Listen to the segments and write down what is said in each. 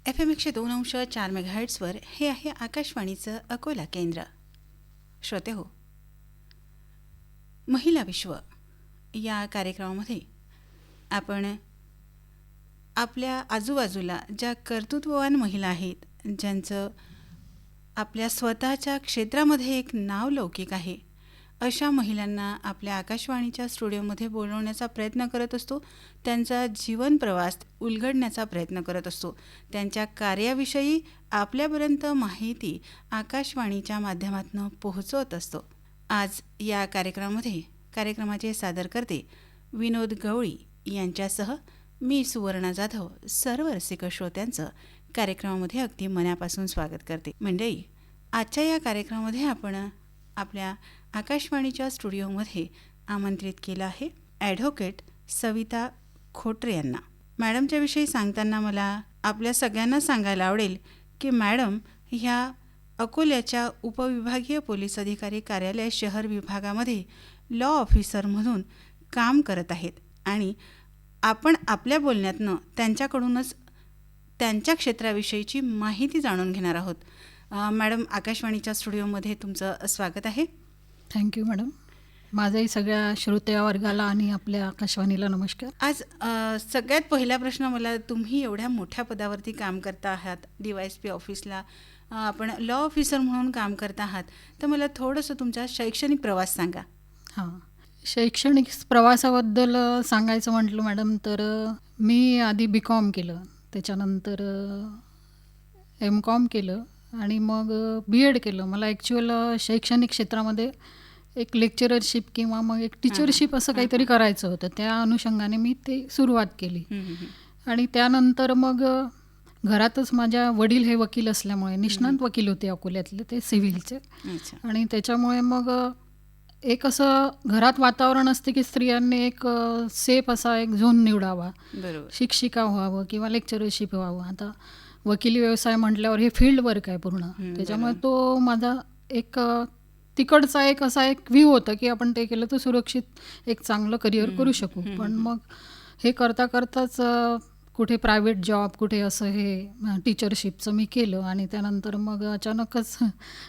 FM 102.4 मेगाहर्ट्झवर हे आहे आकाशवाणीचं अकोला केंद्र. श्रोते हो, महिला विश्व या कार्यक्रमामध्ये आपण आपल्या आजूबाजूला ज्या कर्तृत्ववान महिला आहेत, ज्यांचं आपल्या स्वतःच्या क्षेत्रामध्ये एक नाव लौकिक आहे, अशा महिलांना आपल्या आकाशवाणीच्या स्टुडिओमध्ये बोलवण्याचा प्रयत्न करत असतो. त्यांचा जीवन प्रवास उलगडण्याचा प्रयत्न करत असतो. त्यांच्या कार्याविषयी आपल्यापर्यंत माहिती आकाशवाणीच्या माध्यमातून पोहोचवत असतो. आज या कार्यक्रमाचे सादरकर्ते विनोद गवळी यांच्यासह मी सुवर्णा जाधव सर्व रसिक श्रोत्यांचं कार्यक्रमामध्ये अगदी मनापासून स्वागत करते. मंडळी, आजच्या या कार्यक्रमामध्ये आपण आपल्या आकाशवाणीच्या स्टुडिओमध्ये आमंत्रित केलं आहे ॲडव्होकेट सविता खोटरे यांना. मॅडमच्या विषयी सांगताना मला आपल्या सगळ्यांना सांगायला आवडेल की मॅडम ह्या अकोल्याच्या उपविभागीय पोलीस अधिकारी कार्यालय शहर विभागामध्ये लॉ ऑफिसर म्हणून काम करत आहेत आणि आपण आपल्या बोलण्यातनं त्यांच्याकडूनच त्यांच्या क्षेत्राविषयीची माहिती जाणून घेणार आहोत. मॅडम, आकाशवाणीच्या स्टुडिओमध्ये तुमचं स्वागत आहे. Thank you madam. माझाही सगळ्या श्रोत्या वर्गाला आणि आपल्या आकाशवाणीला नमस्कार. आज सगळ्यात पहिला प्रश्न मला, तुम्ही एवढ्या मोठ्या पदावरती काम करता आहात, DYSP ऑफिसला आपण लॉ ऑफिसर म्हणून काम करता आहात, तर मला थोडंसं तुमचा शैक्षणिक प्रवास सांगा. हां, शैक्षणिक प्रवासाबद्दल सांगायचं म्हटलं मॅडम तर मी आधी BCom केलं, त्याच्यानंतर MCom केलं आणि मग BEd केलं. मला ॲक्च्युअल शैक्षणिक क्षेत्रामध्ये एक लेक्चररशिप किंवा मग एक टीचरशिप असं काहीतरी करायचं होतं. त्या अनुषंगाने मी ते सुरुवात केली. आणि त्यानंतर मग घरातच माझ्या वडील हे वकील असल्यामुळे, निष्णात वकील होते अकोल्यातले, ते सिव्हिलचे, आणि त्याच्यामुळे मग एक असं घरात वातावरण असते की स्त्रियांनी एक सेफ असा एक झोन निवडावा, शिक्षिका व्हावं किंवा लेक्चररशिप व्हावं. आता वकिली व्यवसाय म्हटल्यावर हे फील्ड वर्क आहे पूर्ण, त्याच्यामुळे तो माझा एक तिकडचा एक असा एक व्ह्यू होता की आपण ते केलं तर सुरक्षित एक चांगलं करिअर करू शकू. पण मग हे करता करताच कुठे प्रायव्हेट जॉब, कुठे असं हे टीचरशिपचं मी केलं आणि त्यानंतर मग अचानकच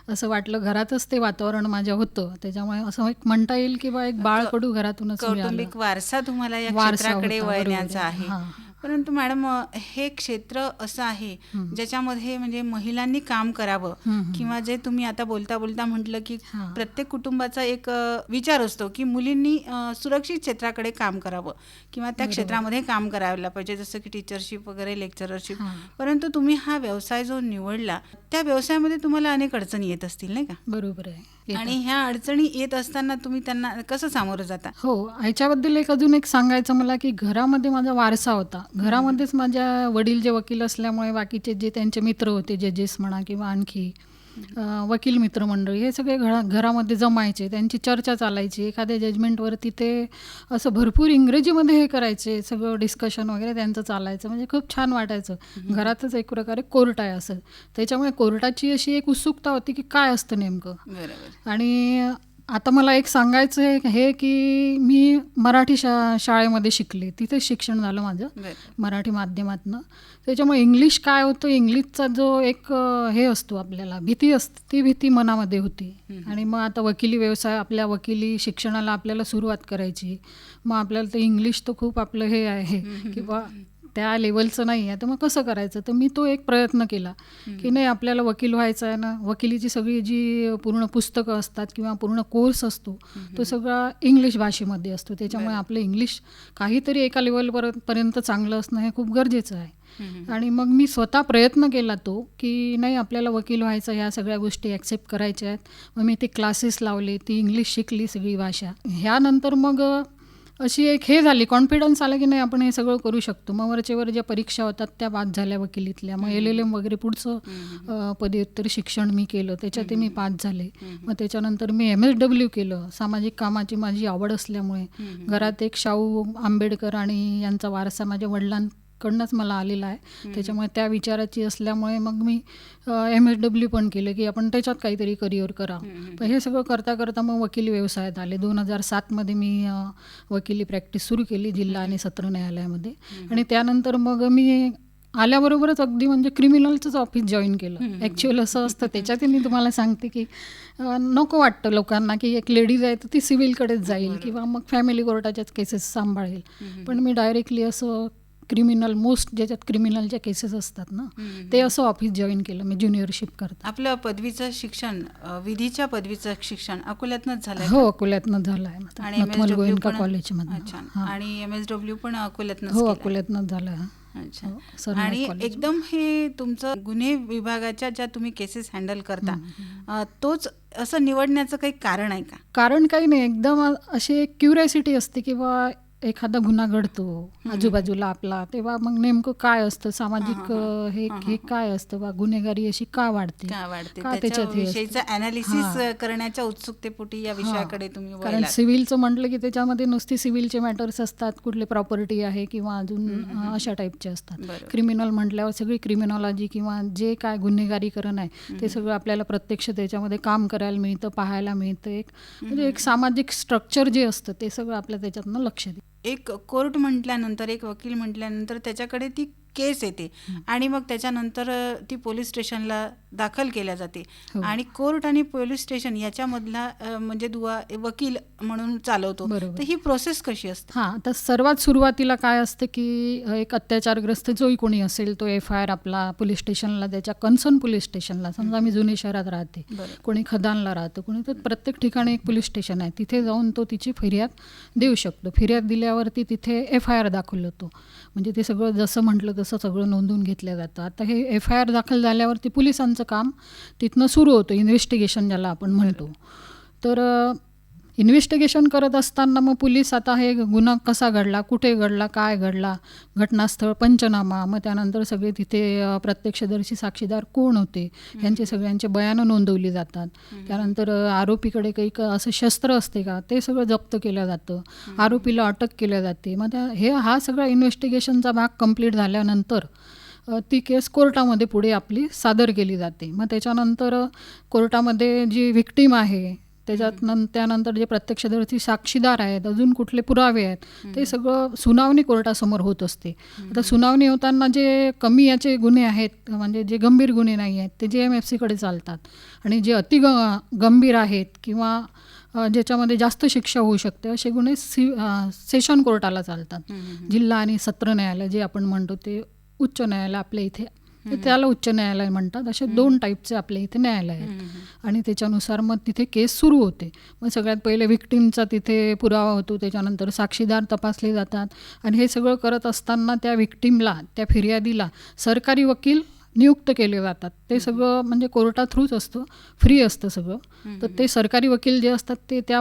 असं वाटलं, घरातच ते वातावरण माझ्या होतं, त्याच्यामुळे असं एक म्हणता येईल की बा एक बाळकडू घरातूनच कौटुंबिक वारसा तुम्हाला या क्षेत्राकडे वळण्याचा आहे. परंतु मॅडम, हे क्षेत्र असं आहे ज्याच्यामध्ये म्हणजे महिलांनी काम करावं, किंवा जे तुम्ही आता बोलता बोलता म्हटलं की प्रत्येक कुटुंबाचा एक विचार असतो की मुलींनी सुरक्षित क्षेत्राकडे काम करावं किंवा त्या क्षेत्रामध्ये काम करायला पाहिजे, जसं की टीचरशिप वगैरे, लेक्चररशिप. परंतु तुम्ही हा व्यवसाय जो निवडला, त्या व्यवसायामध्ये तुम्हाला अनेक अडचणी येत असतील, नाही का? बरोबर आहे. आणि ह्या अडचणी येत असताना तुम्ही त्यांना कसं सामोरं जाता? हो, ह्याच्याबद्दल एक अजून एक सांगायचं मला की घरामध्ये माझा वारसा होता. घरामध्येच माझ्या वडील जे वकील असल्यामुळे बाकीचे जे त्यांचे मित्र होते, जजेस म्हणा किंवा आणखी वकील मित्रमंडळी, हे सगळे घरामध्ये जमायचे, त्यांची चर्चा चालायची. एखाद्या जजमेंटवरती ते असं भरपूर इंग्रजीमध्ये हे करायचे, सगळं डिस्कशन वगैरे त्यांचं चालायचं, म्हणजे खूप छान वाटायचं. घरातच एक प्रकारे कोर्ट आहे असं, त्याच्यामुळे कोर्टाची अशी एक उत्सुकता होती की काय असतं नेमकं. आणि आता मला एक सांगायचं हे की मी मराठी शाळेमध्ये शिकले, तिथे शिक्षण झालं माझं मराठी माध्यमातनं. त्याच्यामुळे इंग्लिश काय होतं, इंग्लिशचा जो एक हे असतो आपल्याला भीती असते, ती भीती मनामध्ये होती. आणि मग आता वकिली व्यवसाय, आपल्या वकिली शिक्षणाला आपल्याला सुरुवात करायची, मग आपल्याला ते इंग्लिश तर खूप आपलं हे आहे किंवा त्या लेवलचं नाही आहे, तर मग कसं करायचं. तर मी तो एक प्रयत्न केला की नाही, आपल्याला वकील व्हायचं आहे ना, वकिलीची सगळी जी पूर्ण पुस्तकं असतात किंवा पूर्ण कोर्स असतो तो सगळा इंग्लिश भाषेमध्ये असतो, त्याच्यामुळे आपलं इंग्लिश काहीतरी एका लेवलपर्यंत चांगलं असणं हे खूप गरजेचं आहे. आणि मग मी स्वतः प्रयत्न केला तो की नाही, आपल्याला वकील व्हायचं, ह्या सगळ्या गोष्टी ॲक्सेप्ट करायच्या आहेत. मग मी ते क्लासेस लावले, ती इंग्लिश शिकली सगळी भाषा. ह्यानंतर मग अशी एक हे झाली, कॉन्फिडन्स आला की नाही, आपण हे सगळं करू शकतो. मग वरचेवर ज्या परीक्षा होतात त्या पास झाल्या वकिलीतल्या, मग LLM वगैरे पुढचं पदव्युत्तर शिक्षण मी केलं, त्याच्यात मी पास झाले. मग त्याच्यानंतर मी MSW केलं. सामाजिक कामाची माझी आवड असल्यामुळे घरात एक शाहू आंबेडकर आणि यांचा वारसा माझ्या वडिलांकडनंच मला आलेला आहे, त्याच्यामुळे त्या विचाराची असल्यामुळे मग मी MSW पण केलं की आपण त्याच्यात काहीतरी करिअर करावं. पण हे सगळं करता करता मग वकिली व्यवसायात आले. 2007मध्ये मी वकिली प्रॅक्टिस सुरू केली जिल्हा आणि सत्र न्यायालयामध्ये. आणि त्यानंतर मग मी आल्याबरोबरच अगदी म्हणजे क्रिमिनलचंच ऑफिस जॉईन केलं. ॲक्च्युअल असं असतं त्याच्यात मी तुम्हाला सांगते की नको वाटतं लोकांना की एक लेडीज आहे तर ती सिव्हिलकडेच जाईल किंवा मग फॅमिली कोर्टाच्याच केसेस सांभाळेल. पण मी डायरेक्टली असं क्रिमिनल मोस्ट ज्याच्यात क्रिमिनलच्या केसेस असतात ना ते असं ऑफिस जॉईन केलं मी ज्युनियरशिप करता. आपलं पदवीचं शिक्षण विधीच्या पदवीचं शिक्षण अकोल्यातनंच झालं हो अकोल्यातनं झालं आहे. आणि नथमल MSW गोयंका पण- कॉलेजमधनं. अच्छा. हां. आणि MSW पण अकोल्यातनंच हो केलं. अकोल्यातनंच झालं आहे. अच्छा. हो, सरनाईक आणि कॉलेज. एकदम हे तुमचं गुन्हे विभागाच्या ज्या तुम्ही केसेस हँडल करता तोच असं निवडण्याचं काही कारण आहे का? कारण काही नाही, एकदम अशी एक क्युरियोसिटी असते की बा एखादा गुन्हा घडतो आजूबाजूला आपला, तेव्हा मग नेमकं काय असतं सामाजिक हे काय असतं बा, गुन्हेगारी अशी का वाढते, का वाढते का त्याच्यात हे असतं. त्याच्याविषयीचं अनालिसिस करण्याच्या उत्सुकतेपोटी या विषयाकडे तुम्ही कारण वळलात. सिव्हिलचं म्हटलं की त्याच्यामध्ये नुसती सिव्हिलचे मॅटर्स असतात, कुठले प्रॉपर्टी आहे किंवा अजून अशा टाईपचे असतात. बरोबर. क्रिमिनल म्हटल्यावर सगळी क्रिमिनॉलॉजी किंवा जे काय गुन्हेगारीकरण आहे ते सगळं आपल्याला प्रत्यक्ष त्याच्यामध्ये काम करायला मिळतं, पाहायला मिळतं. एक म्हणजे एक सामाजिक स्ट्रक्चर जे असतं ते सगळं आपल्या त्याच्यातनं लक्ष देतं. एक कोर्ट म्हटल्यानंतर, एक वकील म्हटल्यानंतर त्याच्याकडे ती केस येते आणि मग त्याच्यानंतर ती पोलीस स्टेशनला दाखल केल्या जाते. हो. आणि कोर्ट आणि पोलीस स्टेशन याच्यामधला म्हणजे दुवा वकील म्हणून चालवतो. बरोबर. तर ही प्रोसेस कशी असते? हां, तर सर्वात सुरुवातीला काय असतं की एक अत्याचारग्रस्त जोही कोणी असेल तो FIR आपला पोलीस स्टेशनला, त्याच्या कन्सर्न पोलीस स्टेशनला, समजा मी जुने शहरात राहते, बरं. कोणी खदानला राहतं, कोणी, तर प्रत्येक ठिकाणी एक पोलीस स्टेशन आहे, तिथे जाऊन तो तिची फिर्याद देऊ शकतो. फिर्याद दिल्यावरती तिथे FIR दाखल होतो. म्हणजे ते सगळं जसं म्हटलं तसं सगळं नोंदवून घेतलं जातं. आता हे FIR दाखल झाल्यावरती पोलिसांचं काम तिथनं सुरू होतं, इन्व्हेस्टिगेशन ज्याला आपण म्हणतो. तर इन्व्हेस्टिगेशन करत असताना मग पोलीस आता हे गुन्हा कसा घडला, कुठे घडला, काय घडला, घटनास्थळ, पंचनामा, मग त्यानंतर सगळे तिथे प्रत्यक्षदर्शी साक्षीदार कोण होते यांचे सगळ्यांचे बयानं नोंदवली जातात. त्यानंतर आरोपीकडे काही असं शस्त्र असते का ते सगळं जप्त केलं जातं, आरोपीला अटक केल्या जाते. मग हा सगळा इन्व्हेस्टिगेशनचा भाग कंप्लीट झाल्यानंतर ती केस कोर्टामध्ये पुढे आपली सादर केली जाते. मग त्याच्यानंतर कोर्टामध्ये जी व्हिक्टीम आहे त्यानंतर जे प्रत्यक्षदर्शी साक्षीदार आहेत, अजून कुठले पुरावे आहेत, ते सगळं सुनावणी कोर्टासमोर होत असते. आता सुनावणी होताना जे कमी याचे गुन्हे आहेत, म्हणजे जे गंभीर गुन्हे नाही आहेत, ते JMFCकडे चालतात. आणि जे गंभीर आहेत किंवा ज्याच्यामध्ये जास्त शिक्षा होऊ शकते असे गुन्हे सेशन कोर्टाला चालतात. जिल्हा आणि सत्र न्यायालय जे आपण म्हणतो ते उच्च न्यायालय आपल्या इथे, त्याला उच्च न्यायालय म्हणतात. असे 2 टाईपचे आपल्या इथे न्यायालय आहेत आणि त्याच्यानुसार मग तिथे केस सुरू होते. मग सगळ्यात पहिले व्हिक्टीमचा तिथे पुरावा होतो, त्याच्यानंतर साक्षीदार तपासले जातात. आणि हे सगळं करत असताना त्या व्हिक्टीमला, त्या फिर्यादीला सरकारी वकील नियुक्त केले जातात. ते सगळं म्हणजे कोर्टा थ्रूच असतं, फ्री असतं सगळं. तर ते सरकारी वकील जे असतात ते त्या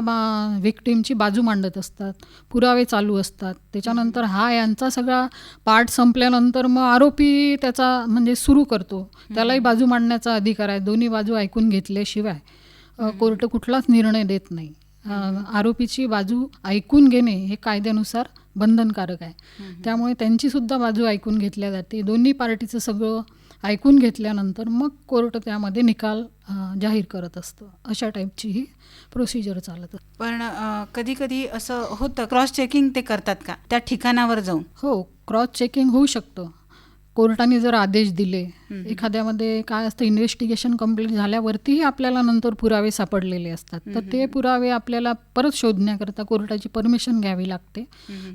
व्हिक्टीमची बाजू मांडत असतात, पुरावे चालू असतात. त्याच्यानंतर यांचा सगळा पार्ट संपल्यानंतर मग आरोपी त्याचा म्हणजे सुरू करतो, त्यालाही बाजू मांडण्याचा अधिकार आहे. दोन्ही बाजू ऐकून घेतल्याशिवाय कोर्ट कुठलाच निर्णय देत नाही. आरोपीची बाजू ऐकून घेणे हे कायद्यानुसार बंधनकारक आहे. त्यामुळे त्यांची सुद्धा बाजू ऐकून घेतल्या जाते. दोन्ही पार्टीचं सगळं ऐकून घेतल्यानंतर मग कोर्ट त्यामध्ये निकाल जाहीर करत असतं. अशा टाईपची ही प्रोसिजर चालत असते. पण कधी कधी असं होतं, क्रॉस चेकिंग ते करतात का त्या ठिकाणावर जाऊन? हो, क्रॉस चेकिंग होऊ शकतं. कोर्टाने जर आदेश दिले, एखाद्यामध्ये काय असतं, इन्व्हेस्टिगेशन कंप्लीट झाल्यावरतीही आपल्याला नंतर पुरावे सापडलेले असतात, तर ते पुरावे आपल्याला परत शोधण्याकरता कोर्टाची परमिशन घ्यावी लागते.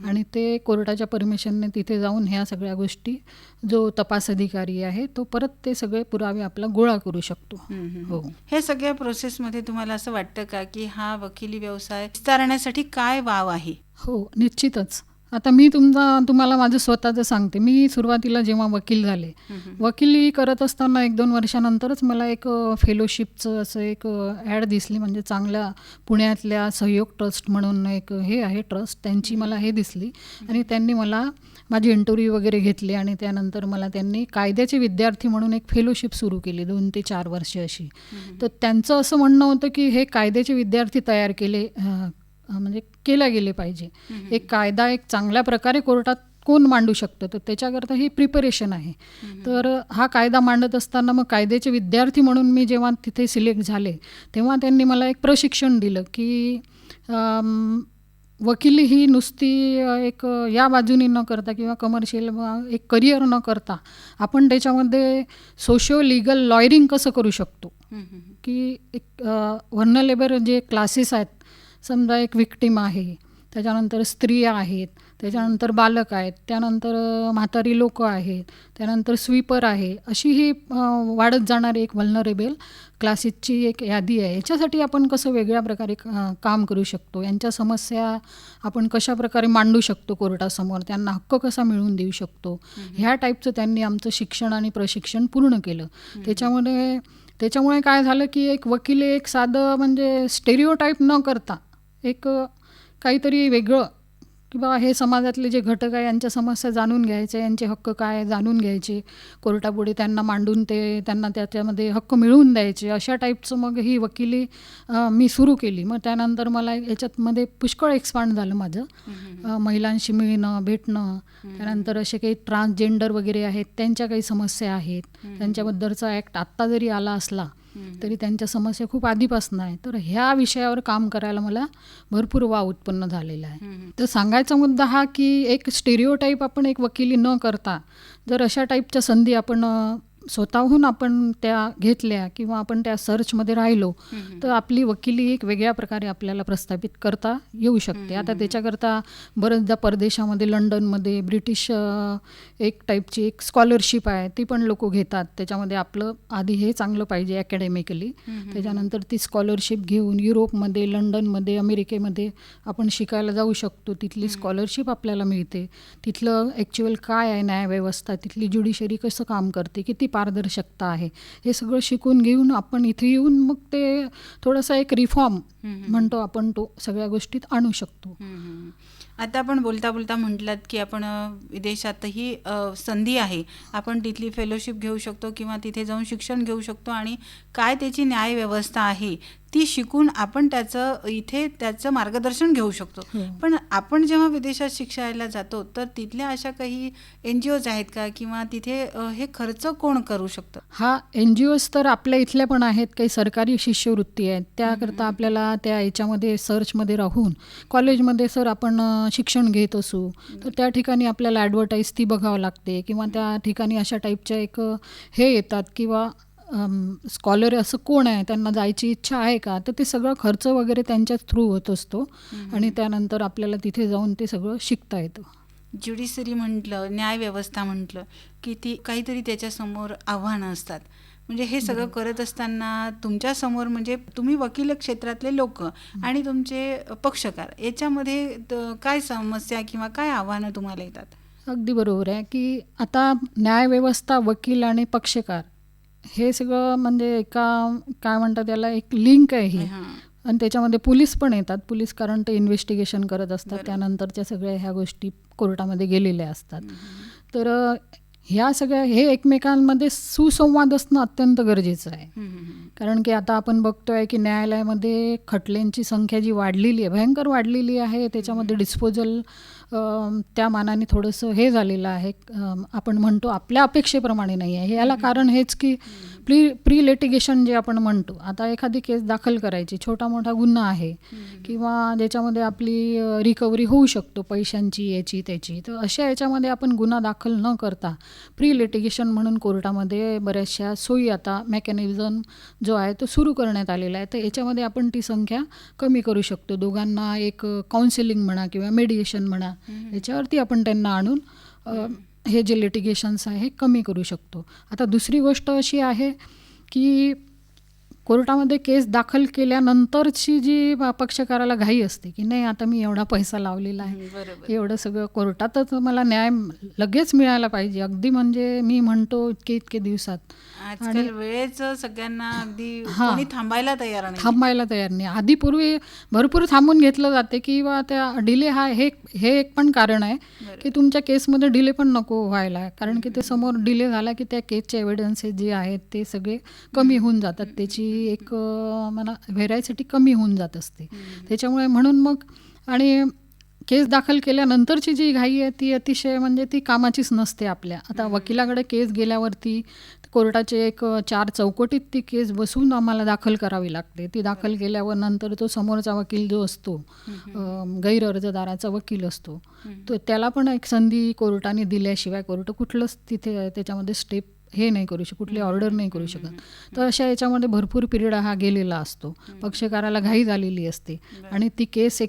आणि ते कोर्टाच्या परमिशनने तिथे जाऊन ह्या सगळ्या गोष्टी जो तपास अधिकारी आहे तो परत ते सगळे पुरावे आपला गोळा करू शकतो. हो. हे सगळ्या प्रोसेसमध्ये तुम्हाला असं वाटतं का की हा वकिली व्यवसाय विस्तारण्यासाठी काय वाव आहे? हो, निश्चितच. आता मी तुम्हाला माझं स्वतःचं सांगते. मी सुरुवातीला जेव्हा वकील झाले, वकिली करत असताना 1-2 वर्षानंतरच मला एक फेलोशिपचं असं एक ॲड दिसली. म्हणजे चांगल्या पुण्यातल्या सहयोग ट्रस्ट म्हणून एक हे आहे ट्रस्ट, त्यांची मला हे दिसली. आणि त्यांनी मला माझी इंटरव्ह्यू वगैरे घेतली आणि त्यानंतर मला त्यांनी कायद्याचे विद्यार्थी म्हणून एक फेलोशिप सुरू केली 2 ते 4 वर्ष अशी. तर त्यांचं असं म्हणणं होतं की हे कायद्याचे विद्यार्थी तयार म्हणजे केल्या गेले पाहिजे. एक कायदा एक चांगल्या प्रकारे कोर्टात कोण मांडू शकतं, तर त्याच्याकरता ही प्रिपरेशन आहे. तर हा कायदा मांडत असताना मग कायद्याचे विद्यार्थी म्हणून मी जेव्हा तिथे सिलेक्ट झाले, तेव्हा त्यांनी मला एक प्रशिक्षण दिलं की वकिली ही नुसती एक या बाजूनी न करता किंवा कमर्शियल एक करिअर न करता आपण त्याच्यामध्ये सोशिओ लिगल लॉयरिंग कसं करू शकतो, की एक व्हर्नरेबल जे क्लासेस आहेत, समजा एक विक्टिम आहे, त्याच्यानंतर स्त्रिया आहेत, त्याच्यानंतर बालक आहेत, त्यानंतर म्हातारी लोकं आहेत, त्यानंतर स्वीपर आहे, अशी ही वाढत जाणारी एक व्हल्नरेबल क्लासेसची एक यादी आहे. याच्यासाठी आपण कसं वेगळ्या प्रकारे काम करू शकतो, यांच्या समस्या आपण कशा प्रकारे मांडू शकतो कोर्टासमोर, त्यांना हक्क कसा मिळवून देऊ शकतो, ह्या टाईपचं त्यांनी आमचं शिक्षण आणि प्रशिक्षण पूर्ण केलं. त्याच्यामुळे काय झालं की एक वकील एक साधं म्हणजे स्टेरिओटाईप न करता एक काहीतरी वेगळं, की बाबा हे समाजातले जे घटक आहे यांच्या समस्या जाणून घ्यायचे, यांचे हक्क काय जाणून घ्यायचे, कोर्टापुढे त्यांना मांडून त्यांना त्याच्यामध्ये हक्क मिळवून द्यायचे, अशा टाईपचं मग ही वकिली मी सुरू केली. मग त्यानंतर मला याच्यातमध्ये पुष्कळ एक्सपांड झालं माझं, महिलांशी मिळणं भेटणं, त्यानंतर असे काही ट्रान्सजेंडर वगैरे आहेत त्यांच्या काही समस्या आहेत, त्यांच्याबद्दलचा ॲक्ट आत्ता जरी आला असला तरी त्यांच्या समस्या खूप आधीपासून आहे. तर ह्या विषयावर काम करायला मला भरपूर वाव उत्पन्न झालेला आहे. तर सांगायचा मुद्दा हा की एक स्टेरिओटाईप आपण एक वकिली न करता जर अशा टाईपच्या संधी आपण स्वतःहून आपण त्या घेतल्या किंवा आपण त्या सर्चमध्ये राहिलो तर आपली वकिली एक वेगळ्या प्रकारे आपल्याला प्रस्थापित करता येऊ शकते. आता त्याच्याकरता बरेचदा परदेशामध्ये लंडनमध्ये ब्रिटिश एक टाईपची एक स्कॉलरशिप आहे, ती पण लोक घेतात. त्याच्यामध्ये आपलं आधी हे चांगलं पाहिजे अकॅडमिकली, त्याच्यानंतर ती स्कॉलरशिप घेऊन युरोपमध्ये, लंडनमध्ये, अमेरिकेमध्ये आपण शिकायला जाऊ शकतो. तिथली स्कॉलरशिप आपल्याला मिळते, तिथलं ॲक्च्युअल काय आहे न्यायव्यवस्था, तिथली ज्युडिशरी कसं काम करते, किती पारदर्शकता आहे, हे सगळं शिकून घेऊन आपण इथे येऊन मग ते थोडासा एक रिफॉर्म म्हणतो आपण, तो सगळ्या गोष्टीत आणू शकतो. आता आपण बोलता बोलता म्हटलात की आपण विदेशातही संधी आहे, आपण तिथली फेलोशिप घेऊ शकतो किंवा तिथे जाऊन शिक्षण घेऊ शकतो आणि काय त्याची न्यायव्यवस्था आहे ती शिकून आपण त्याचं मार्गदर्शन घेऊ शकतो. पण आपण जेव्हा विदेशात शिक्षायला जातो तर तिथल्या अशा काही NGOज आहेत का, किंवा तिथे हे खर्च कोण करू शकतं? हा, NGOज तर आपल्या इथल्या पण आहेत, काही सरकारी शिष्यवृत्ती आहेत, त्याकरता आपल्याला त्या याच्यामध्ये सर्चमध्ये राहून कॉलेजमध्ये सर आपण शिक्षण घेत असू तर त्या ठिकाणी आपल्याला ॲडव्हर्टाईज ती बघावं लागते, किंवा त्या ठिकाणी अशा टाईपच्या एक हे येतात किंवा स्कॉलर असं कोण आहे, त्यांना जायची इच्छा आहे का, तर ते सगळं खर्च वगैरे त्यांच्या थ्रू होत असतो आणि त्यानंतर आपल्याला तिथे जाऊन ते सगळं शिकता येतं. ज्युडिशरी म्हटलं, न्यायव्यवस्था म्हटलं की ती काहीतरी त्याच्यासमोर आव्हानं असतात. म्हणजे हे सगळं करत असताना तुमच्यासमोर म्हणजे तुम्ही वकील क्षेत्रातले लोक आणि तुमचे पक्षकार याच्यामध्ये काय समस्या किंवा काय आव्हानं तुम्हाला येतात? अगदी बरोबर आहे की आता न्यायव्यवस्था, वकील आणि पक्षकार हे सगळं म्हणजे एका काय म्हणतात त्याला एक लिंक आहे ही, आणि त्याच्यामध्ये पोलीस पण येतात. पोलीस कारण ते इन्व्हेस्टिगेशन करत असतात, त्यानंतरच्या सगळ्या ह्या गोष्टी कोर्टामध्ये गेलेल्या असतात. तर ह्या सगळ्या हे एकमेकांमध्ये सुसंवाद असणं अत्यंत गरजेचं आहे. कारण की आता आपण बघतोय की न्यायालयामध्ये खटल्यांची संख्या जी वाढलेली आहे, भयंकर वाढलेली आहे, त्याच्यामध्ये डिस्पोजल त्या मानाने थोडंसं हे झालेलं आहे, आपण म्हणतो आपल्या अपेक्षेप्रमाणे नाही आहे. याला कारण हेच की प्री लिटिगेशन जे आपण म्हणतो, आता एखादी केस दाखल करायची, छोटा मोठा गुन्हा आहे किंवा ज्याच्यामध्ये आपली रिकव्हरी होऊ शकतो पैशांची, याची त्याची, तर अशा याच्यामध्ये आपण गुन्हा दाखल न करता प्री लिटिगेशन म्हणून कोर्टामध्ये बऱ्याचशा सोयी आता मेकॅनिझम जो आहे तो सुरू करण्यात आलेला आहे. तर याच्यामध्ये आपण ती संख्या कमी करू शकतो. दोघांना एक काउन्सिलिंग म्हणा किंवा मेडिएशन म्हणा, याच्यावरती आपण त्यांना आणून हे जे लिटिगेशन्स आहे हे कमी करू शकतो. आता दुसरी गोष्ट अशी आहे की कोर्टामध्ये केस दाखल केल्यानंतरची जी पक्षकाराला घाई असते की नाही आता मी एवढा पैसा लावलेला आहे, एवढं सगळं कोर्टातच मला न्याय लगेच मिळायला पाहिजे, अगदी म्हणजे मी म्हणतो इतके दिवसात. आजकाल वेळेचं सगळ्यांना अगदी कोणी थांबायला तयार नाही. आधी पूर्वी भरपूर थांबून घेतलं जाते किंवा त्या डिले हे एक पण कारण आहे की तुमच्या केसमध्ये डिले पण नको व्हायला, कारण की ते समोर डिले झाला की त्या केसचे एव्हिडन्सेस जे आहेत ते सगळे कमी होऊन जातात, त्याची एक मला व्हेरायसिटी कमी होऊन जात असते. त्याच्यामुळे म्हणून मग आणि केस दाखल केल्यानंतरची जी घाई आहे ती अतिशय म्हणजे ती कामाचीच नसते आपल्या. आता वकिलाकडे केस गेल्यावरती कोर्टाचे एक 4 चौकटीत ती केस बसवून आम्हाला दाखल करावी लागते. ती दाखल केल्यावर नंतर तो समोरचा वकील जो असतो, गैरअर्जदाराचा वकील असतो, तो त्याला पण एक संधी कोर्टाने दिल्याशिवाय कोर्ट कुठलंच तिथे त्याच्यामध्ये स्टेप हे नाही करू शकत, कुठली ऑर्डर नाही करू शकत. तर अशा याच्यामध्ये भरपूर पिरियड हा गेलेला असतो. पक्षकाराला घाई झालेली असते आणि ती केस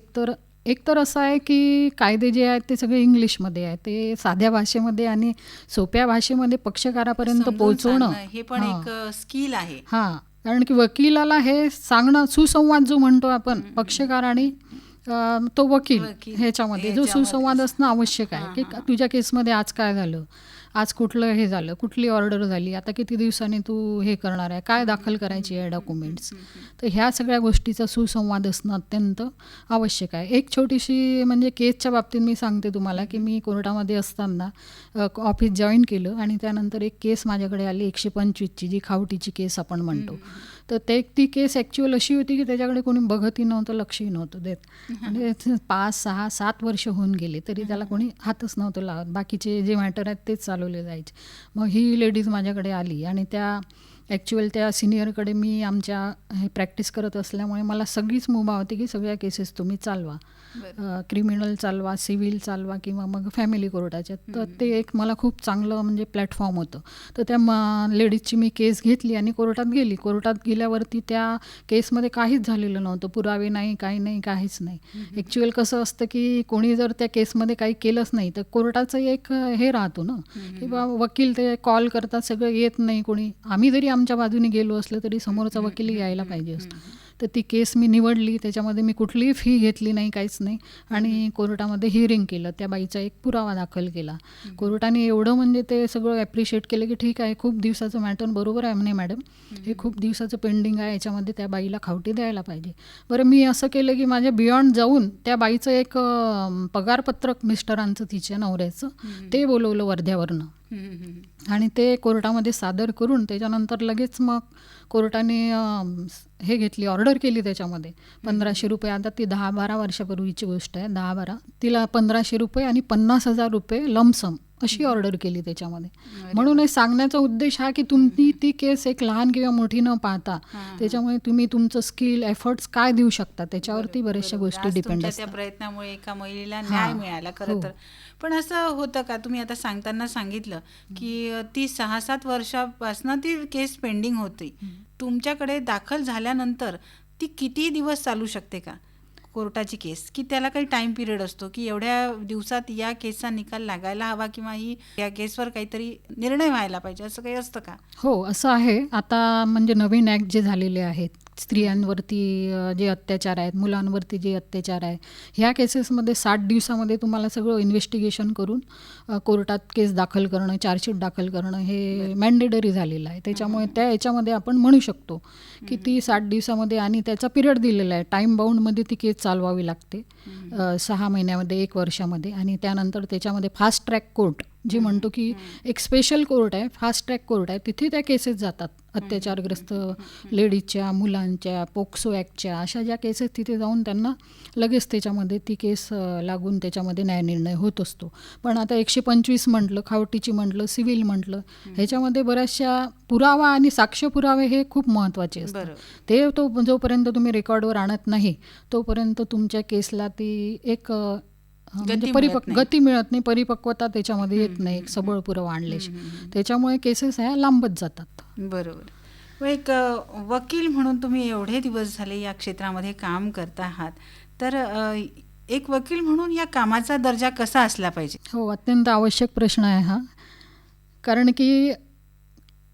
एकतर असं आहे की कायदे जे आहेत ते सगळे इंग्लिशमध्ये आहे. ते साध्या भाषेमध्ये आणि सोप्या भाषेमध्ये पक्षकारापर्यंत पोहोचवणं हे पण एक स्किल आहे. हां, कारण की वकिलाला हे सांगणं, सुसंवाद जो म्हणतो आपण पक्षकार आणि तो वकील ह्याच्यामध्ये जो सुसंवाद असणं आवश्यक आहे की तुझ्या केसमध्ये आज काय झालं, आज कुठलं हे झालं, कुठली ऑर्डर झाली, आता किती दिवसांनी तू हे करणार आहे, काय दाखल करायची आहे डॉक्युमेंट्स. तर ह्या सगळ्या गोष्टीचा सुसंवाद असणं अत्यंत आवश्यक आहे. एक छोटीशी म्हणजे केसच्या बाबतीत मी सांगते तुम्हाला की मी कोर्टामध्ये असताना ऑफिस जॉईन केलं आणि त्यानंतर एक केस माझ्याकडे आली 125ची, जी खावटीची केस आपण म्हणतो. तर ती केस ॲक्च्युअल अशी होती की त्याच्याकडे कोणी बघतही नव्हतं, लक्षही नव्हतं देत. म्हणजे 5, 6, 7 वर्ष होऊन गेले तरी त्याला कोणी हातच नव्हतं लावत. बाकीचे जे मॅटर आहेत तेच चालवले जायचे. मग ही लेडीज माझ्याकडे आली आणि ॲक्च्युअल त्या सिनियरकडे मी आमच्या हे प्रॅक्टिस करत असल्यामुळे मला सगळीच मुभा होती की सगळ्या केसेस तुम्ही चालवा, क्रिमिनल चालवा, सिव्हिल चालवा किंवा मग फॅमिली कोर्टाच्या. तर ते एक मला खूप चांगलं म्हणजे प्लॅटफॉर्म होतं. तर त्या लेडीजची मी केस घेतली आणि कोर्टात गेली. कोर्टात गेल्यावरती त्या केसमध्ये काहीच झालेलं नव्हतं, पुरावे नाही, काही नाही, काहीच नाही. ॲक्च्युअल कसं असतं की कोणी जर त्या केसमध्ये काही केलंच नाही तर कोर्टाचं एक हे राहतो ना की बा वकील ते कॉल करतात, सगळं येत नाही कोणी. आम्ही जरी आमच्या बाजूने गेलो असलं तरी समोरचा वकील यायला पाहिजे असतो. तर ती केस मी निवडली, त्याच्यामध्ये मी कुठलीही फी घेतली नाही, काहीच नाही, आणि कोर्टामध्ये हिअरिंग केलं. त्या बाईचा एक पुरावा दाखल केला. कोर्टाने एवढं म्हणजे ते सगळं ॲप्रिशिएट केलं की ठीक आहे, खूप दिवसाचं मॅटर, बरोबर आहे म्हणे मॅडम, हे खूप दिवसाचं पेंडिंग आहे, याच्यामध्ये त्या बाईला खावटी द्यायला पाहिजे. बरं, मी असं केलं की माझ्या बियॉन्ड जाऊन त्या बाईचं एक पगारपत्रक मिस्टरांचं, तिच्या नवऱ्याचं, ते बोलवलं वर्ध्यावरनं आणि ते कोर्टामध्ये सादर करून त्याच्यानंतर लगेच मग कोर्टाने हे घेतली, ऑर्डर केली. त्याच्यामध्ये 1,500 रुपये, आता ती 10-12 वर्षापूर्वीची गोष्ट आहे, 10-12, तिला 1,500 रुपये आणि 50,000 रुपये लमसम अशी ऑर्डर केली त्याच्यामध्ये. म्हणून हे सांगण्याचा उद्देश हा की तुम्ही ती केस एक लहान किंवा मोठी न पाहता त्याच्यामुळे तुम्ही तुमचं स्किल, एफर्ट्स काय देऊ शकता त्याच्यावरती बऱ्याचशा गोष्टी डिपेंड असतात. त्या प्रयत्नामुळे एका महिलेला न्याय मिळाला खरं तर. पण असं होतं का, तुम्ही आता सांगताना सांगितलं की ती 6-7 वर्षापासून ती केस पेंडिंग होती, तुमच्याकडे दाखल झाल्यानंतर ती किती दिवस चालू शकते का कोर्टाची केस, की त्याला काही टाइम पिरियड असतो की एवढ्या दिवसात या केसचा निकाल लागायला हवा किंवा या केसवर काहीतरी निर्णय व्हायला पाहिजे, असं काही असतं का? हो, असं आहे. आता म्हणजे नवीन ॲक्ट जे झालेले आहेत, स्त्रियांवरती जे अत्याचार आहेत, मुलांवरती जे अत्याचार आहे, ह्या केसेसमध्ये 60 दिवसामध्ये तुम्हाला सगळं इन्व्हेस्टिगेशन करून कोर्टात केस दाखल करणं, चार्जशीट दाखल करणं हे मॅन्डेटरी झालेलं आहे. त्याच्यामुळे त्या याच्यामध्ये आपण म्हणू शकतो की ती 60 दिवसामध्ये, आणि त्याचा पिरियड दिलेला आहे, टाईम बाउंडमध्ये ती केस चालवावी लागते, 6 महिन्यामध्ये, 1 वर्षामध्ये. आणि त्यानंतर त्याच्यामध्ये फास्ट ट्रॅक कोर्ट जे म्हणतो की एक स्पेशल कोर्ट आहे, फास्ट ट्रॅक कोर्ट आहे, तिथे त्या केसेस जातात, अत्याचारग्रस्त लेडीजच्या, मुलांच्या, पोक्सो ॲक्टच्या, अशा ज्या केसेस तिथे जाऊन त्यांना लगेच त्याच्यामध्ये ती केस लागून त्याच्यामध्ये न्यायनिर्णय होत असतो. पण आता 125 म्हटलं, खावटीची म्हटलं, सिव्हिल म्हटलं, ह्याच्यामध्ये बऱ्याचशा पुरावा आणि साक्ष पुरावे हे खूप महत्त्वाचे असतात. ते जोपर्यंत तुम्ही रेकॉर्डवर आणत नाही तोपर्यंत तुमच्या केसला ती एक गती मिळत नाही, परिपक्वता त्याच्यामध्ये येत नाही, एक सबळ पुरावा आणल्याशी. त्याच्यामुळे केसेस ह्या लांबत जातात. बरोबर. एक वकील म्हणून तुम्ही एवढे दिवस झाले या क्षेत्रामध्ये काम करता आहात, तर एक वकील म्हणून या कामाचा दर्जा कसा असला पाहिजे? हो, अत्यंत आवश्यक प्रश्न आहे हा. कारण की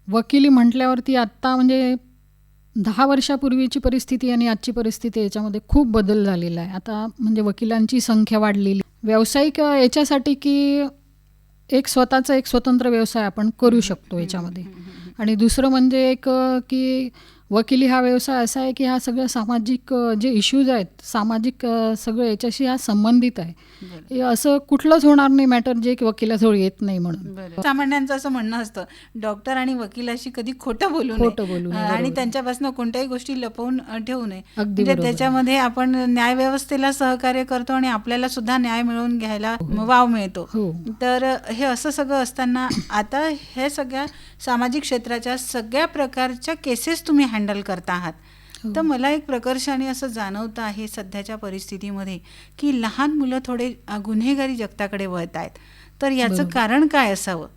वकिली म्हटल्यावरती आत्ता म्हणजे 10 वर्षापूर्वीची परिस्थिती आणि आजची परिस्थिती याच्यामध्ये खूप बदल झालेला आहे. आता म्हणजे वकिलांची संख्या वाढलेली, व्यावसायिक याच्यासाठी की एक स्वतःचा एक स्वतंत्र व्यवसाय आपण करू शकतो याच्यामध्ये. आणि दुसरं म्हणजे एक की वकिली हा व्यवसाय असा आहे की हा सगळं सामाजिक जे इश्यूज आहेत, सामाजिक सगळं याच्याशी हा संबंधित आहे. हे असं कुठलंच होणार नाही मॅटर जे की वकिलाजवळ येत नाही म्हणून. बरं. सामान्यांचं असं म्हणणं असतं, डॉक्टर आणि वकिलाशी कधी खोटं बोलू नये खोटं बोलू नये, आणि बरोबर. त्यांच्यापासून कोणत्याही गोष्टी लपवून ठेवू नये. अगदी म्हणजे बरोबर. त्याच्यामध्ये आपण न्यायव्यवस्थेला सहकार्य करतो आणि आपल्याला सुद्धा न्याय मिळवून घ्यायला वाव मिळतो. हो. तर हे असं सगळं असताना आता हे सगळ्या सामाजिक क्षेत्राच्या सगळ्या प्रकारच्या केसेस तुम्ही हँडल करता आहात. हो. तर मला एक प्रकर्षाने असं जाणवतं आहे सध्याच्या परिस्थितीमध्ये की लहान मुलं थोडे गुन्हेगारी जगताकडे वळत आहेत. तर याचं बरोबर. कारण काय असावं?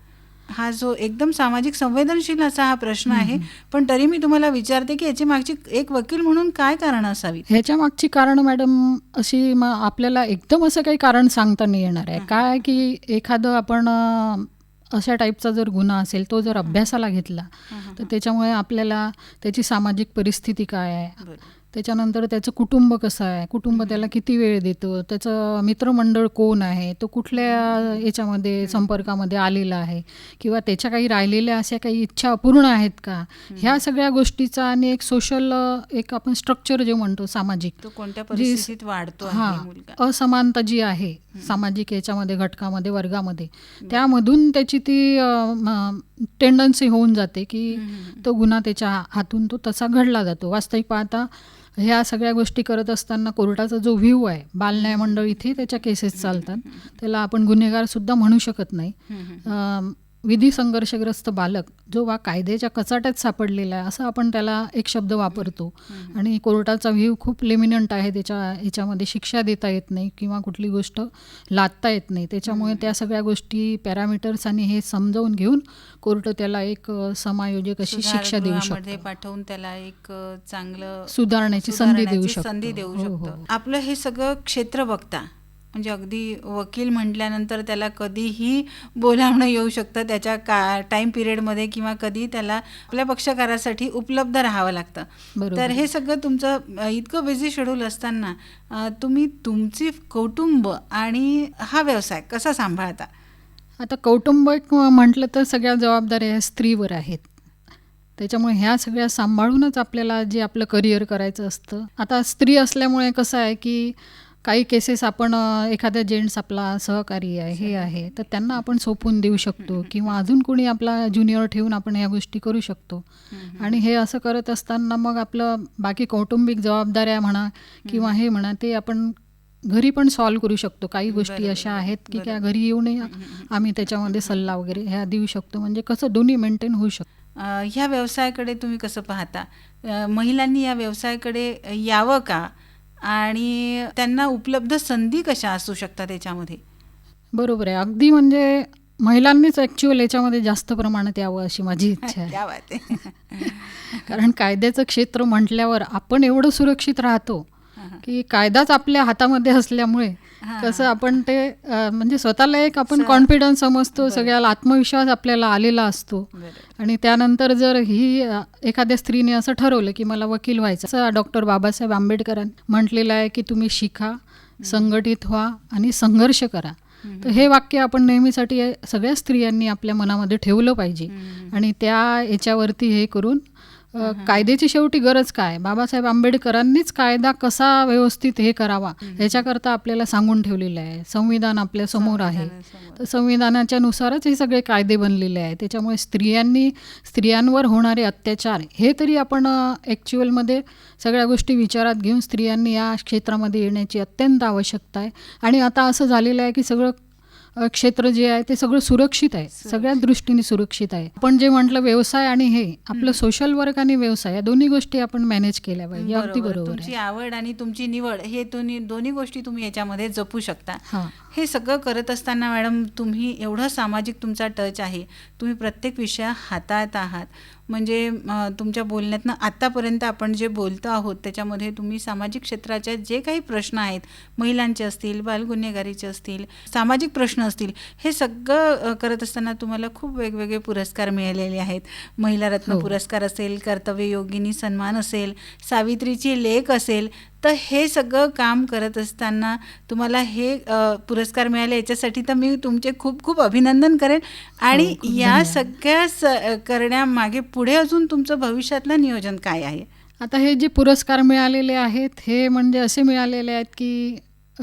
हा जो एकदम सामाजिक संवेदनशील असा हा प्रश्न आहे, पण तरी मी तुम्हाला विचारते की याची मागची एक वकील म्हणून काय कारण असावी? ह्याच्या मागची कारणं मॅडम अशी आपल्याला एकदम असं काही कारण सांगता नाही येणार आहे. काय आहे की एखादं आपण अशा टाईपचा जर गुन्हा असेल तो जर अभ्यासाला घेतला तर त्याच्यामुळे आपल्याला त्याची सामाजिक परिस्थिती काय आहे, बरं. त्याच्यानंतर त्याचं कुटुंब कसं आहे, कुटुंब त्याला किती वेळ देतं, त्याचं मित्रमंडळ कोण आहे, तो कुठल्या याच्यामध्ये संपर्कामध्ये आलेला आहे, किंवा त्याच्या काही राहिलेल्या अशा काही इच्छा अपूर्ण आहेत का, ह्या सगळ्या गोष्टीचा आणि एक सोशल एक आपण स्ट्रक्चर जे म्हणतो सामाजिक, तो कोणत्या परिस्थितीत वाढतो आहे हां, मुलगा? असमानता जी आहे सामाजिक याच्यामध्ये, घटकामध्ये, वर्गामध्ये, त्यामधून त्याची ती टेंडन्सी होऊन जाते की तो गुन्हा त्याच्या हातून तो तसा घडला जातो. वास्तविक पाहता ह्या सगळ्या गोष्टी करत असताना कोर्टाचा जो व्ह्यू आहे, बालन्याय मंडळ इथे त्याच्या केसेस चालतात, त्याला आपण गुन्हेगार सुद्धा म्हणू शकत नाही. विधी संघर्षग्रस्त बालक जो कायद्याच्या कचाट्यात सापडलेला आहे असं आपण त्याला एक शब्द वापरतो. आणि कोर्टाचा व्ह्यू खूप लेमिनंट आहे, ह्याच्यामध्ये शिक्षा देता येत नाही किंवा कुठली गोष्ट लादता येत नाही. त्याच्यामुळे त्या सगळ्या गोष्टी पॅरामीटर्स आणि हे समजावून घेऊन कोर्ट त्याला एक समायोजक अशी शिक्षा देऊ सुधारगृहामध्ये शकतो, पाठवून त्याला एक चांगलं सुधारण्याची संधी देऊ संधी देऊ शकतो. हो, शकतो. हो. आपलं हे सगळं क्षेत्र बघता म्हणजे अगदी वकील म्हटल्यानंतर त्याला कधीही बोलावणं येऊ शकतं त्याच्या टाईम पिरियडमध्ये, किंवा कधी त्याला आपल्या पक्षकारासाठी उपलब्ध राहावं लागतं. बरोबर. तर हे सगळं तुमचं इतकं बिझी शेड्यूल असताना तुम्ही तुमची कौटुंब आणि हा व्यवसाय कसा सांभाळता? आता कौटुंबिक म्हटलं तर सगळ्या जबाबदाऱ्या ह्या स्त्रीवर आहेत. त्याच्यामुळे ह्या सगळ्या सांभाळूनच आपल्याला जे आपलं करिअर करायचं असतं. आता स्त्री असल्यामुळे कसं आहे की काही केसेस आपण एखाद्या जेंट्स आपला सहकारी आहे, हे आहे, तर त्यांना आपण सोपवून देऊ शकतो, किंवा अजून कोणी आपला ज्युनियर ठेवून आपण ह्या गोष्टी करू शकतो. आणि हे असं करत असताना मग आपलं बाकी कौटुंबिक जबाबदाऱ्या म्हणा किंवा हे म्हणा ते आपण घरी पण सॉल्व्ह करू शकतो. काही गोष्टी अशा आहेत की त्या घरी येऊनही आम्ही त्याच्यामध्ये सल्ला वगैरे ह्या देऊ शकतो. म्हणजे कसं दोन्ही मेंटेन होऊ शकतं. ह्या व्यवसायाकडे तुम्ही कसं पाहता? महिलांनी या व्यवसायाकडे यावं का, आणि त्यांना उपलब्ध संधी कशा असू शकतात याच्यामध्ये? बरोबर आहे. अगदी म्हणजे महिलांनीच ॲक्च्युअल याच्यामध्ये जास्त प्रमाणात यावं अशी माझी इच्छा आहे. क्या बात आहे. कारण कायद्याचं क्षेत्र म्हटल्यावर आपण एवढं सुरक्षित राहतो की कायदाच आपल्या हातामध्ये असल्यामुळे कसं आपण ते म्हणजे स्वतःला एक आपण कॉन्फिडन्स समजतो, सगळ्याला आत्मविश्वास आपल्याला आलेला असतो. आणि त्यानंतर जर ही एखाद्या स्त्रीने असं ठरवलं की मला वकील व्हायचं, असं डॉक्टर बाबासाहेब आंबेडकरांनी म्हटलेलं आहे की तुम्ही शिका, संघटित व्हा आणि संघर्ष करा. तर हे वाक्य आपण नेहमीसाठी सगळ्या स्त्रियांनी आपल्या मनामध्ये ठेवलं पाहिजे. आणि त्या याच्यावरती हे करून कायद्याची शेवटी गरज काय, बाबासाहेब आंबेडकरांनीच कायदा कसा व्यवस्थित हे करावा ह्याच्याकरता आपल्याला सांगून ठेवलेलं आहे. संविधान आपल्या समोर आहे, तर संविधानाच्या नुसारच हे सगळे कायदे बनलेले आहे. त्याच्यामुळे स्त्रियांवर होणारे अत्याचार हे तरी आपण ॲक्च्युअलमध्ये सगळ्या गोष्टी विचारात घेऊन स्त्रियांनी या क्षेत्रामध्ये येण्याची अत्यंत आवश्यकता आहे. आणि आता असं झालेलं आहे की सगळं क्षेत्र जे आहे ते सगळं सुरक्षित आहे, सगळ्याच दृष्टीने सुरक्षित आहे. आपण जे म्हटलं व्यवसाय आणि हे आपलं सोशल वर्क आणि व्यवसाय या दोन्ही गोष्टी आपण मॅनेज केल्या पाहिजे. अगदी बरोबर तुमची आहे. आवड आणि तुमची निवड हे दोन्ही गोष्टी तुम्ही याच्यामध्ये जपू शकता. हां. हे सगळं करत असताना मॅडम तुम्ही एवढं सामाजिक तुमचा टच आहे, तुम्ही प्रत्येक विषय हाताळत आहात. म्हणजे तुमच्या बोलण्यातनं आत्तापर्यंत आपण जे बोलतो आहोत त्याच्यामध्ये तुम्ही सामाजिक क्षेत्राच्या जे काही प्रश्न आहेत, महिलांचे असतील, बालगुन्हेगारीचे असतील, सामाजिक प्रश्न प्रश्न असतील, हे सगळं करत असताना तुम्हाला खूप वेगवेगळे पुरस्कार मिळालेले आहेत. महिला रत्न हो. पुरस्कार असेल, कर्तव्ययोगिनी सन्मान असेल, सावित्रीची लेक असेल. तर हे सगळं काम करत असताना तुम्हाला हे पुरस्कार मिळाले, याच्यासाठी तर मी तुमचे खूप खूप अभिनंदन करेन. आणि हो, खूप या धन्यवाद. सगळ्या करण्यामागे पुढे अजून तुमचं भविष्यातलं नियोजन काय आहे? आता हे जे पुरस्कार मिळालेले आहेत, हे म्हणजे असे मिळालेले आहेत की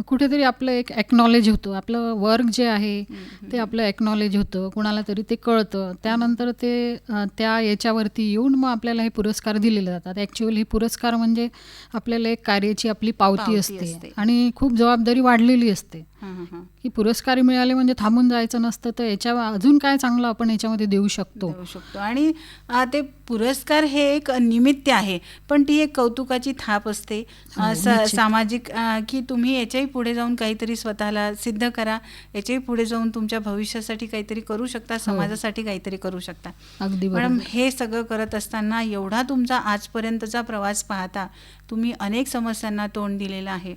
कुठेतरी आपलं एक एक्नॉलेज होतं. आपलं वर्क जे आहे ते आपलं एक्नॉलेज होतं, कुणाला तरी ते कळतं. त्यानंतर ते त्या याच्यावरती येऊन मग आपल्याला हे पुरस्कार दिलेले जातात. ॲक्च्युअली हे पुरस्कार म्हणजे आपल्याला एक कार्याची आपली पावती पावती असते असते. आणि खूप जबाबदारी वाढलेली असते हं, हं, हं. की पुरस्कार मिळाले म्हणजे थांबून जायचं नसतं, तर याच्या अजून काय चांगलं आपण याच्यामध्ये देऊ शकतो. देऊ शकतो. आणि ते पुरस्कार हे एक निमित्त आहे, पण ती एक कौतुकाची थाप असते. हो, निश्चित. सामाजिक की तुम्ही याच्याही पुढे जाऊन काहीतरी स्वतःला सिद्ध करा, याच्याही पुढे जाऊन तुमच्या भविष्यासाठी काहीतरी करू शकता, समाजासाठी काहीतरी करू शकता. अगदी मॅडम, बरोबर. हे सगळं करत असताना एवढा तुमचा आजपर्यंतचा प्रवास पाहता तुम्ही अनेक समस्यांना तोंड दिलेलं आहे.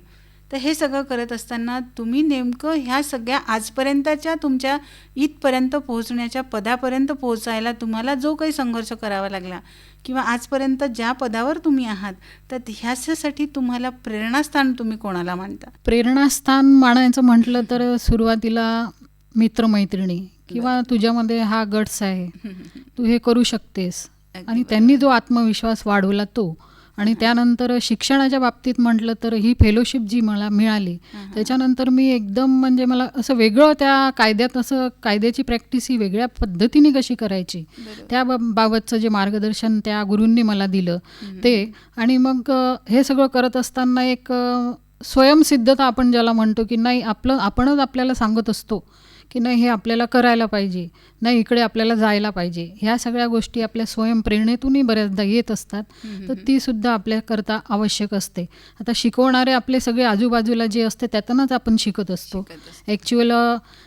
तर हे सगळं करत असताना तुम्ही नेमकं ह्या सगळ्या आजपर्यंतच्या तुमच्या इथपर्यंत पोहोचण्याच्या पदापर्यंत पोहोचायला तुम्हाला जो काही संघर्ष करावा लागला किंवा आजपर्यंत ज्या पदावर तुम्ही आहात, तर ह्याच्यासाठी तुम्हाला प्रेरणास्थान तुम्ही कोणाला मानता? प्रेरणास्थान मानायचं म्हटलं तर सुरुवातीला मित्रमैत्रिणी किंवा तुझ्यामध्ये हा गट्स आहे, तू हे करू शकतेस, अगदी आणि त्यांनी जो आत्मविश्वास वाढवला तो. आणि त्यानंतर शिक्षणाच्या बाबतीत म्हटलं तर ही फेलोशिप जी मला मिळाली, त्याच्यानंतर मी एकदम म्हणजे मला असं वेगळं त्या कायद्यात, असं कायद्याची प्रॅक्टिस ही वेगळ्या पद्धतीने कशी करायची त्या बाबतचं जे मार्गदर्शन त्या गुरूंनी मला दिलं ते. आणि मग हे सगळं करत असताना एक स्वयंसिद्धता आपण ज्याला म्हणतो की नाही, आपणच आपल्याला सांगत असतो की नाही हे आपल्याला करायला पाहिजे, नाही इकडे आपल्याला जायला पाहिजे. ह्या सगळ्या गोष्टी आपल्या स्वयंप्रेरणेतूनही बऱ्याचदा येत असतात, तर ती सुद्धा आपल्याकरता आवश्यक असते. आता शिकवणारे आपले सगळे आजूबाजूला जे असते त्यातूनच आपण शिकत असतो. ॲक्च्युअल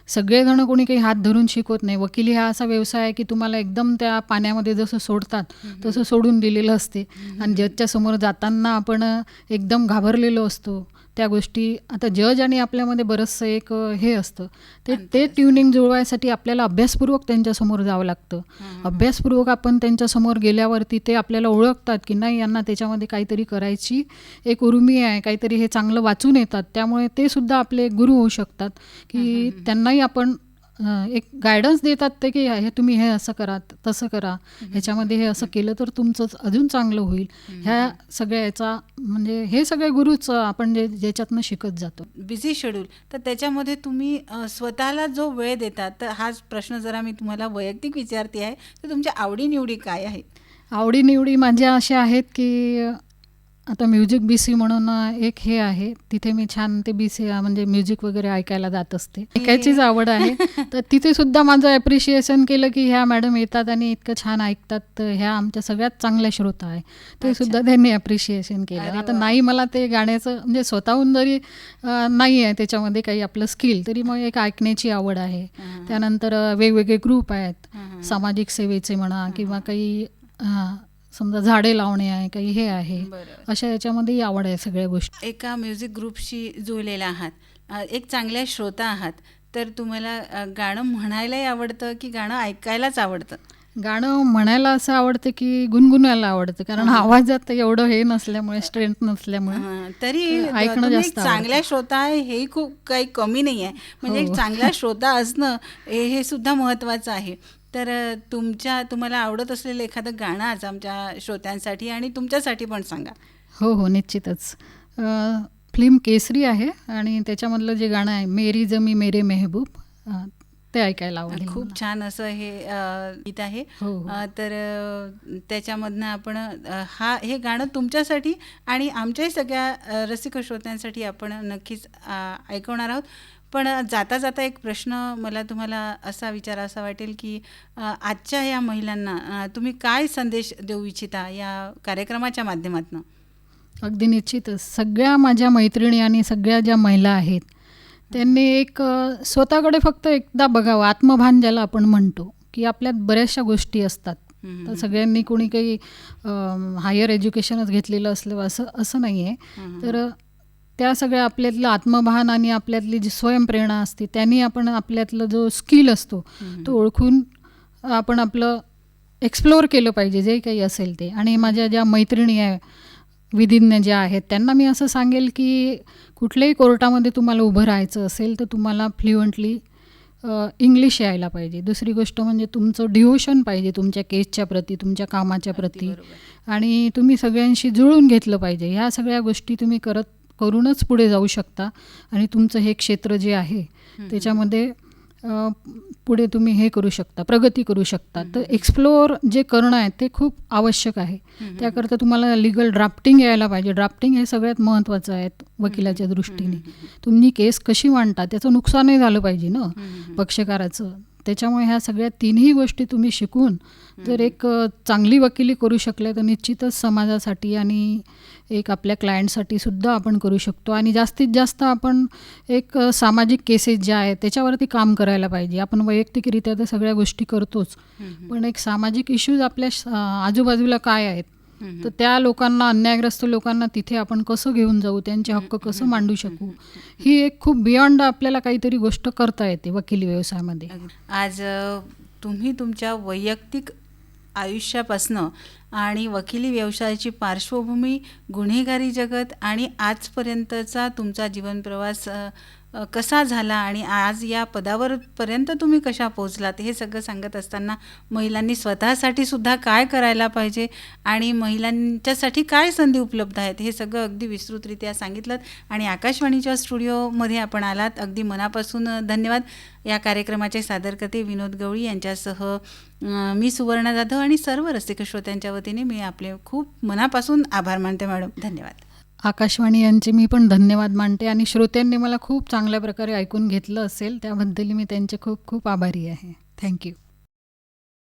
सगळेजण कोणी काही हात धरून शिकवत नाही. वकिली हा असा व्यवसाय आहे की तुम्हाला एकदम त्या पाण्यामध्ये जसं सोडतात तसं सोडून दिलेलं असते, आणि जजच्या समोर जाताना आपण एकदम घाबरलेलो असतो त्या गोष्टी. आता जज आणि आपल्यामध्ये बरंचसं एक हे असतं, ते ट्युनिंग जुळवायसाठी आपल्याला अभ्यासपूर्वक त्यांच्यासमोर जावं लागतं. अभ्यासपूर्वक आपण त्यांच्यासमोर गेल्यावरती ते आपल्याला ओळखतात की नाही, यांना त्याच्यामध्ये काहीतरी करायची एक उर्मी आहे, काहीतरी हे चांगलं वाचून येतात. त्यामुळे ते सुद्धा आपले गुरु होऊ शकतात की त्यांनाही आपण एक गायडन्स देतात ते की हे तुम्ही हे असं करा, तसं करा, ह्याच्यामध्ये हे असं केलं तर तुमचं अजून चांगलं होईल. ह्या सगळ्या याचा म्हणजे हे सगळे गुरुच आपण ज्याच्यातनं शिकत जातो. बिझी शेड्यूल, तर त्याच्यामध्ये तुम्ही स्वतःला जो वेळ देतात, तर हाच प्रश्न जरा मी तुम्हाला वैयक्तिक विचारते आहे, तर तुमच्या आवडीनिवडी काय आहेत? आवडीनिवडी माझ्या अशा आहेत की आता म्युझिक BC म्हणून एक हे आहे, तिथे मी छान ते BC म्हणजे म्युझिक वगैरे ऐकायला जात असते. ऐकायचीच आवड आहे. तर तिथे सुद्धा माझं ॲप्रिशिएशन केलं की ह्या मॅडम येतात आणि इतकं छान ऐकतात, तर ह्या आमच्या सगळ्यात चांगल्या श्रोता आहे. ते सुद्धा त्यांनी ॲप्रिशिएशन केलं. आता नाही मला ते गाण्याचं म्हणजे स्वतःहून जरी नाही आहे त्याच्यामध्ये काही आपलं स्किल, तरी मग एक ऐकण्याची आवड आहे. त्यानंतर वेगवेगळे ग्रुप आहेत, सामाजिक सेवेचे म्हणा किंवा काही समजा झाडे लावणे आहे, काही हे आहे, अशा याच्यामध्येही आवड आहे सगळ्या गोष्टी. एका म्युझिक ग्रुपशी जुळलेला आहात, एक चांगल्या श्रोता आहात, तर तुम्हाला गाणं म्हणायलाही आवडतं की गाणं ऐकायलाच आवडतं? गाणं म्हणायला असं आवडतं की गुणगुणायला आवडतं, कारण आवाजात एवढं हे नसल्यामुळे, स्ट्रेंथ नसल्यामुळे तरी ऐकणं तुम्ही एक जास्त चांगल्या श्रोता आहे हेही खूप काही कमी नाही आहे. म्हणजे एक चांगला श्रोता असणं हे सुद्धा महत्त्वाचं आहे. तर तुम्हाला आवडत असलेलं एखादं गाणं आज आमच्या श्रोत्यांसाठी आणि तुमच्यासाठी पण सांगा. हो, निश्चितच. फिल्म केसरी आहे आणि त्याच्यामधलं जे गाणं आहे मेरी जमी मेरे मेहबूब, ते ऐकायला आवडेल. खूप छान असं हे गीत आहे. तर त्याच्यामधनं आपण हे गाणं तुमच्यासाठी आणि आमच्याही सगळ्या रसिक श्रोत्यांसाठी आपण नक्कीच ऐकवणार आहोत. पण जाता जाता एक प्रश्न मला तुम्हाला असा विचारासा वाटेल की आजच्या या महिलांना तुम्ही काय संदेश देऊ इच्छिता या कार्यक्रमाच्या माध्यमातून? अगदी निश्चितच. सगळ्या माझ्या मैत्रिणी आणि सगळ्या ज्या महिला आहेत त्यांनी एक स्वतःकडे फक्त एकदा बघावं. आत्मभान ज्याला आपण म्हणतो की आपल्यात बऱ्याचशा गोष्टी असतात. तर सगळ्यांनी कोणी काही हायर एज्युकेशनच घेतलेलं असलं असं नाही आहे. तर त्या सगळ्या आपल्यातलं आत्मभान आणि आपल्यातली जी स्वयंप्रेरणा असते त्यांनी आपण आपल्यातलं जो स्किल असतो तो ओळखून आपण आपलं एक्सप्लोअर केलं पाहिजे जे काही असेल ते. आणि माझ्या ज्या मैत्रिणी आहे विधिज्ञ ज्या आहेत त्यांना मी असं सांगेल की कुठल्याही कोर्टामध्ये तुम्हाला उभं राहायचं असेल तर तुम्हाला फ्ल्युएंटली इंग्लिश यायला पाहिजे. दुसरी गोष्ट म्हणजे तुमचं डिव्होशन पाहिजे तुमच्या केसच्या प्रती, तुमच्या कामाच्या प्रती, आणि तुम्ही सगळ्यांशी जुळून घेतलं पाहिजे. ह्या सगळ्या गोष्टी तुम्ही करूनच पुढे जाऊ शकता आणि तुमचं हे क्षेत्र जे आहे त्याच्यामध्ये पुढे तुम्ही हे करू शकता, प्रगती करू शकता. तर एक्सप्लोअर जे करणं आहे ते खूप आवश्यक आहे. त्याकरता तुम्हाला लिगल ड्राफ्टिंग यायला पाहिजे. ड्राफ्टिंग हे सगळ्यात महत्त्वाचं आहे वकिलाच्या दृष्टीने. तुम्ही केस कशी मांडता त्याचं नुकसानही झालं पाहिजे ना पक्षकाराचं. त्याच्यामुळे ह्या सगळ्या तिन्ही गोष्टी तुम्ही शिकून जर एक चांगली वकिली करू शकल्या तर निश्चितच समाजासाठी आणि एक आपल्या क्लायंटसाठी सुद्धा आपण करू शकतो. आणि जास्तीत जास्त आपण एक सामाजिक केसेस ज्या आहेत त्याच्यावरती काम करायला पाहिजे. आपण वैयक्तिकरित्या तर सगळ्या गोष्टी करतोच, पण एक सामाजिक इश्यूज आपल्या आजूबाजूला काय आहेत तर त्या लोकांना, अन्यायग्रस्त लोकांना तिथे आपण कसं घेऊन जाऊ, त्यांचे हक्क कसं मांडू शकू, ही एक खूप बियॉन्ड आपल्याला काहीतरी गोष्ट करता येते वकिली व्यवसायामध्ये. आज तुम्ही तुमच्या वैयक्तिक आयुष्यापासनं आणि वकिली व्यवसायाची पार्श्वभूमी, गुन्हेगारी जगत आणि आजपर्यंतचा तुमचा जीवनप्रवास कसा झाला आणि आज या पदावरपर्यंत तुम्ही कशा पोहोचलात हे सगळं सांगत असताना महिलांनी स्वतःसाठी सुद्धा काय करायला पाहिजे आणि महिलांच्यासाठी काय संधी उपलब्ध आहेत हे सगळं अगदी विस्तृतरित्या सांगितलं. आणि आकाशवाणीच्या स्टुडिओमध्ये आपण आलात, अगदी मनापासून धन्यवाद. या कार्यक्रमाचे सादरकर्ते विनोद गवळी यांच्यासह मी सुवर्णा जाधव आणि सर्व रसिक श्रोत्यांच्या वतीने मी आपले खूप मनापासून आभार मानते मॅडम. धन्यवाद. आकाशवाणी यांचे मी पण धन्यवाद मानते आणि श्रोत्यांनी मला खूप चांगल्या प्रकारे ऐकून घेतलं असेल त्याबद्दल मी त्यांचे खूप खूप आभारी आहे. थँक्यू.